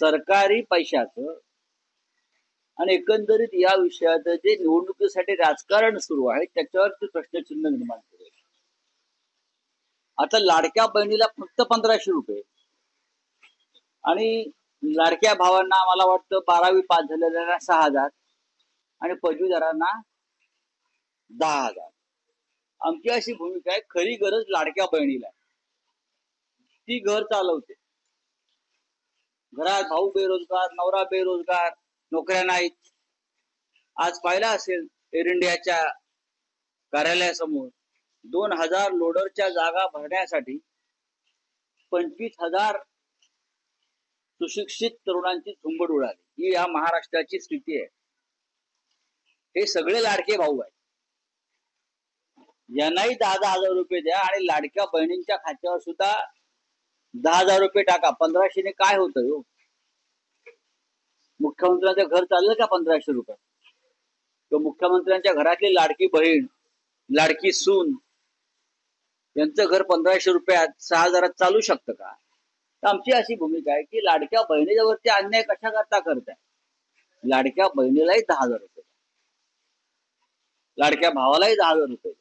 सरकारी पैशाचं आणि एकंदरीत या विषयात जे निवडणुकीसाठी राजकारण सुरू आहे त्याच्यावरती प्रश्नचिन्ह निर्माण केले. आता लाडक्या बहिणीला फक्त 1500 रुपये आणि लाडक्या भावांना मला वाटतं 12वी पास झालेल्यांना 6000 आणि पदवीधरांना 10,000. आमची अशी भूमिका आहे, खरी गरज लाडक्या बहिणीला, ती घर चालवते. घरात भाऊ बेरोजगार, नवरा बेरोजगार, नोकऱ्या नाहीत. आज पाहिला असेल एअर इंडियाच्या कार्यालयासमोर 2000 लोडरच्या जागा भरण्यासाठी 25,000 सुशिक्षित तरुणांची झुंबड उडाली. ही या महाराष्ट्राची स्थिती आहे. हे सगळे लाडके भाऊ आहेत. यांनाही 10,000 रुपये द्या आणि लाडक्या बहिणींच्या खात्यावर सुद्धा 10,000 रुपये टाका. 1500 ने काय होतं हो? मुख्यमंत्र्यांचं घर चाललं का 1500 रुपये? तो मुख्यमंत्र्यांच्या घरातली लाडकी बहीण, लाडकी सून यांचं घर 1500 रुपयात 6000 चालू शकतं का? आमची अशी भूमिका आहे की लाडक्या बहिणीवरती अन्याय कशा करता करताय. लाडक्या बहिणीलाही 10,000 रुपये, लाडक्या भावालाही 10,000 रुपये.